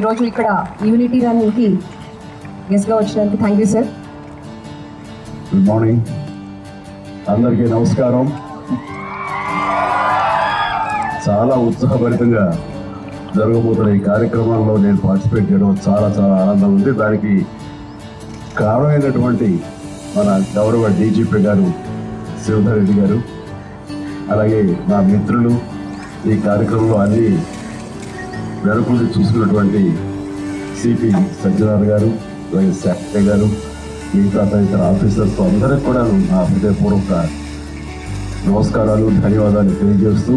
ఈరోజు ఇక్కడ యూనిటీ రన్కి గెస్ట్గా వచ్చినందుకు thank you sir. Good morning, అందరికీ నమస్కారం. చాలా ఉత్సాహభరితంగా జరగబోతున్న ఈ కార్యక్రమంలో నేను పార్టిసిపేట్ చేయడం చాలా చాలా ఆనందం ఉంది. దానికి కారణమైనటువంటి మన గౌరవ డీజీపీ గారు శివధర్ రెడ్డి గారు, అలాగే నా మిత్రులు, ఈ కార్యక్రమంలో అన్ని వెనుకుండి చూసుకున్నటువంటి సిపి సజ్జనార్ గారు, అలాగే సెక్రటరీ గారు, మిగతా తదితర ఆఫీసర్స్ అందరికీ కూడా నా హృదయపూర్వక నమస్కారాలు, ధన్యవాదాలు తెలియజేస్తూ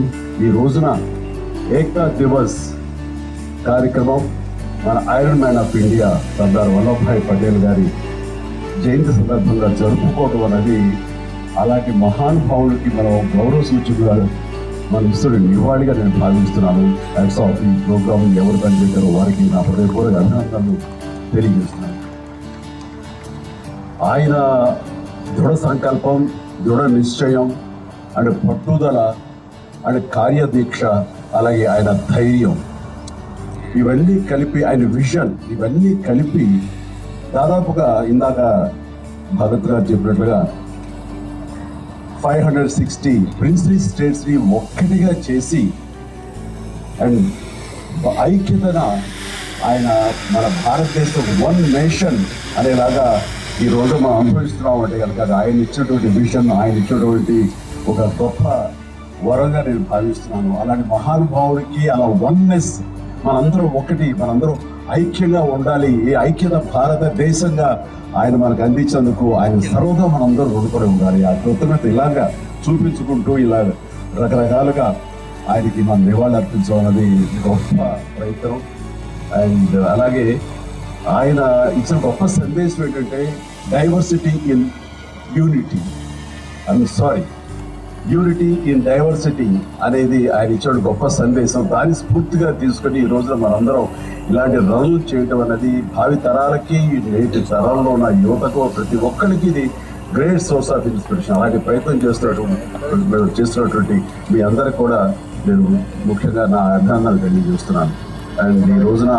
ఈ రోజున ఏక్తా దివస్ కార్యక్రమం మన iron man of India Sardar Vallabhbhai Patel గారి జయంతి సందర్భంగా జరుపుకోవడం అనేది అలాంటి మహానుభావులకి మనం గౌరవ సూచకుగా మన ఇస్తున్న నివాళిగా నేను భావిస్తున్నాను. Hats off. ఈ ప్రోగ్రామ్ ఎవరు పనిచేశారో వారికి నా హృదయపూర్వక అభినందనలు తెలియజేస్తున్నాను. ఆయన దృఢ సంకల్పం, దృఢ నిశ్చయం అండ్ పట్టుదల అండ్ కార్యదీక్ష, అలాగే ఆయన ధైర్యం, ఇవన్నీ కలిపి ఆయన విజన్, ఇవన్నీ కలిపి దాదాపుగా ఇందాక భగత్ గారు చెప్పినట్లుగా 560 ప్రిన్స్లీ స్టేట్స్ని ఒక్కటిగా చేసి అండ్ ఐక్యతన ఆయన మన భారతదేశం వన్ నేషన్ అనేలాగా ఈ రోజు మనం అనుభవిస్తున్నాం అంటే కనుక ఆయన ఇచ్చినటువంటి విజన్, ఆయన ఇచ్చినటువంటి ఒక గొప్ప వరంగా నేను భావిస్తున్నాను. అలాంటి మహానుభావుడికి అలా వన్నెస్, మనందరం ఒకటి, మనందరం ఐక్యంగా ఉండాలి, ఈ ఐక్యత భారతదేశంగా ఆయన మనకు అందించేందుకు ఆయన సర్వదా మనందరూ రుణపడి ఉండాలి. ఆ కృతజ్ఞత ఇలాగా చూపించుకుంటూ ఇలా రకరకాలుగా ఆయనకి మనం నివాళులు అర్పించాలన్నది గొప్ప ప్రయత్నం. అండ్ అలాగే ఆయన ఇచ్చిన గొప్ప సందేశం ఏంటంటే diversity in unity, unity in diversity అనేది ఆయన ఇచ్చిన గొప్ప సందేశం. దాన్ని స్ఫూర్తిగా తీసుకొని ఈ రోజున మనందరం ఇలాంటి రన్లు చేయటం అనేది భావి తరాలకి, నేటి తరాల్లో ఉన్న యువతకు, ప్రతి ఒక్కరికి ఇది గ్రేట్ సోర్స్ ఆఫ్ ఇన్స్పిరేషన్. అలాంటి ప్రయత్నం చేస్తున్నటువంటి మీ అందరికి కూడా నేను ముఖ్యంగా నా అభినందనలు తెలియజేస్తున్నాను. అండ్ ఈ రోజున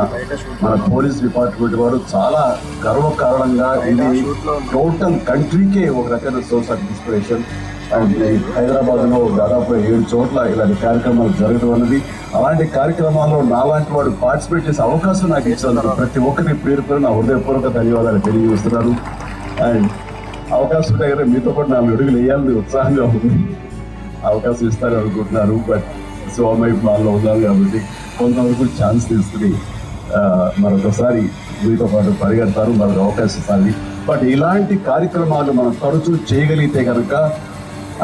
మన పోలీస్ డిపార్ట్మెంట్ వారు చాలా గర్వకారణంగా ఇది టోటల్ కంట్రీకే ఒక రకమైన సోర్స్ ఆఫ్ ఇన్స్పిరేషన్. అండ్ హైదరాబాద్లో దాదాపు 7 చోట్ల ఇలాంటి కార్యక్రమాలు జరగడం అన్నది, అలాంటి కార్యక్రమాల్లో నాలాంటి వాడు పార్టిసిపేట్ చేసే అవకాశం నాకు ఇచ్చినందుకు ప్రతి ఒక్కరికి పేరు పేరు నా హృదయపూర్వక ధన్యవాదాలు తెలియజేస్తున్నారు. అండ్ అవకాశం దగ్గర మీతో పాటు 4 అడుగులు వేయాలని ఉత్సాహంగా ఉంది. అవకాశం ఇస్తారని అనుకుంటున్నారు, బట్ సోమై ప్లాన్లో ఉన్నారు కాబట్టి కొంతవరకు ఛాన్స్ తీసుకుని మరొకసారి మీతో పాటు పరిగెడతారు, మరొక అవకాశం ఇస్తారు. బట్ ఇలాంటి కార్యక్రమాలు మనం తరచూ చేయగలిగితే కనుక,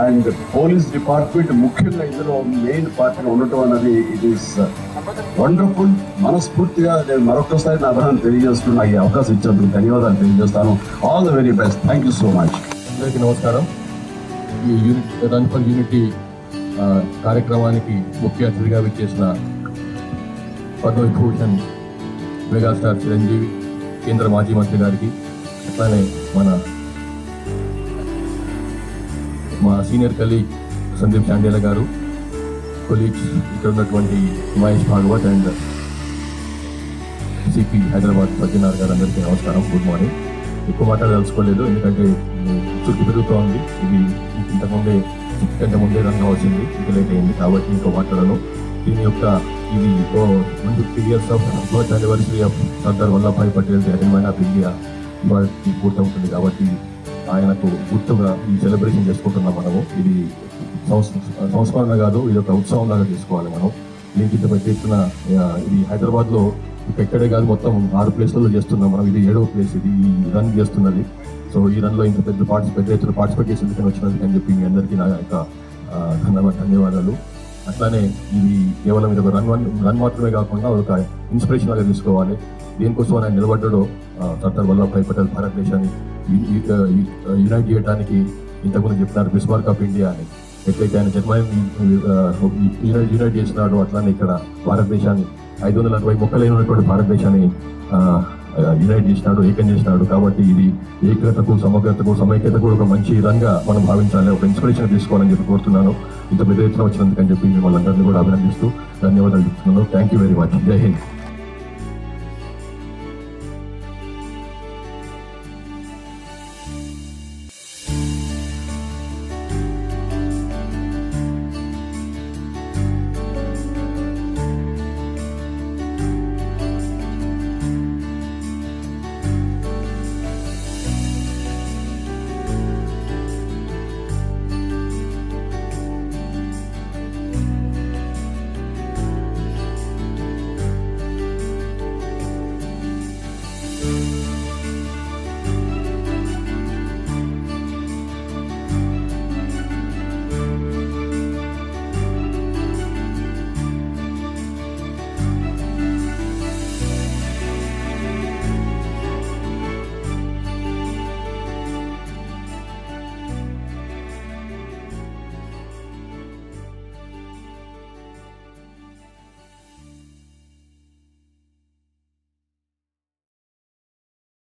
అండ్ పోలీస్ డిపార్ట్మెంట్ ముఖ్యంగా ఇందులో మెయిన్ పార్టీగా ఉండటం అన్నది ఇట్ ఈస్ వండర్ఫుల్. మనస్ఫూర్తిగా నేను మరొకసారి నా అభినందన తెలియజేస్తున్నా. ఈ అవకాశం ఇచ్చినందుకు ధన్యవాదాలు తెలియజేస్తాను. All the very best. Thank you so much. అందరికీ నమస్కారం. ఈ రన్ ఫర్ యూనిటీ కార్యక్రమానికి ముఖ్య అతిథిగా విచ్చేసిన పద్మవిభూషణ్ మెగాస్టార్ చిరంజీవి, కేంద్ర మాజీ మంత్రి గారికి, అట్లానే మా సీనియర్ కలీగ్ సందీప్ చాండేల గారు, కొలీగ్స్ ఇక్కడ ఉన్నటువంటి మహేష్ భాగవత్ అండ్ సిపి హైదరాబాద్ సజ్జనార్ గారు, అందరికీ నమస్కారం. Good morning. ఎక్కువ మాట్లాడదలుచుకోలేదు, ఎందుకంటే చుట్టూ పెరుగుతూ ఉంది. ఇది ఇంతకంటే ముందే రన్ అవ్వాల్సింది, ఇంత లేట్ అయింది కాబట్టి ఇంకో మాట్లాడను. దీని యొక్క ఇది 150 years of birth anniversary of Sardar Vallabhbhai Patel iron man of India పూర్తవుతుంది కాబట్టి ఆయనకు గుర్తుగా ఈ సెలబ్రేషన్ చేసుకుంటున్నాం మనము. ఇది సంస్మరణ కాదు, ఇది ఒక ఉత్సవం లాగా చేసుకోవాలి మనం. దీనికి ఇంత పెద్ద ఎత్తున ఇది హైదరాబాద్లో ఎక్కడే కాదు, మొత్తం 6 ప్లేస్లలో చేస్తున్నాం మనం. ఇది 7వ ప్లేస్ ఇది ఈ రన్ చేస్తున్నది. సో ఈ రన్లో ఇంత పెద్ద ఎత్తున పార్టిసిపేట్ చేసేందుకు వచ్చినందుకు అని చెప్పి మీ అందరికీ నా యొక్క ధన్యవాదాలు. అట్లానే ఇది కేవలం ఇది ఒక రన్ మాత్రమే కాకుండా ఒక ఇన్స్పిరేషన్ లాగా తీసుకోవాలి. దేనికోసం ఆయన నిలబడ్డాడో సర్దార్ వల్లభాయ్ పటేల్ భారతదేశాన్ని యునైట్ చేయడానికి ఇంతకుముందు చెప్పినారు బిస్మార్క్ ఆఫ్ ఇండియా అని. ఎట్లయితే ఆయన జర్మనీ యునైట్ చేసినాడో అట్లానే ఇక్కడ భారతదేశాన్ని 540 మొక్కలైన ఉన్నటువంటి భారతదేశాన్ని యునైట్ చేసినాడు, ఏకం చేసినాడు. కాబట్టి ఇది ఏకతకు, సమగ్రతకు, సమైక్యతకు ఒక మంచి రంగా మనం భావించాలి, ఒక ఇన్స్పిరేషన్ తీసుకోవాలని చెప్పి కోరుతున్నాను. ఇంత పెద్ద ఎత్తున వచ్చినందుకు అని చెప్పి మిమ్మల్ని అందరినీ కూడా అభినందిస్తూ ధన్యవాదాలు చెప్తున్నాను. Thank you very much. జై హింద్.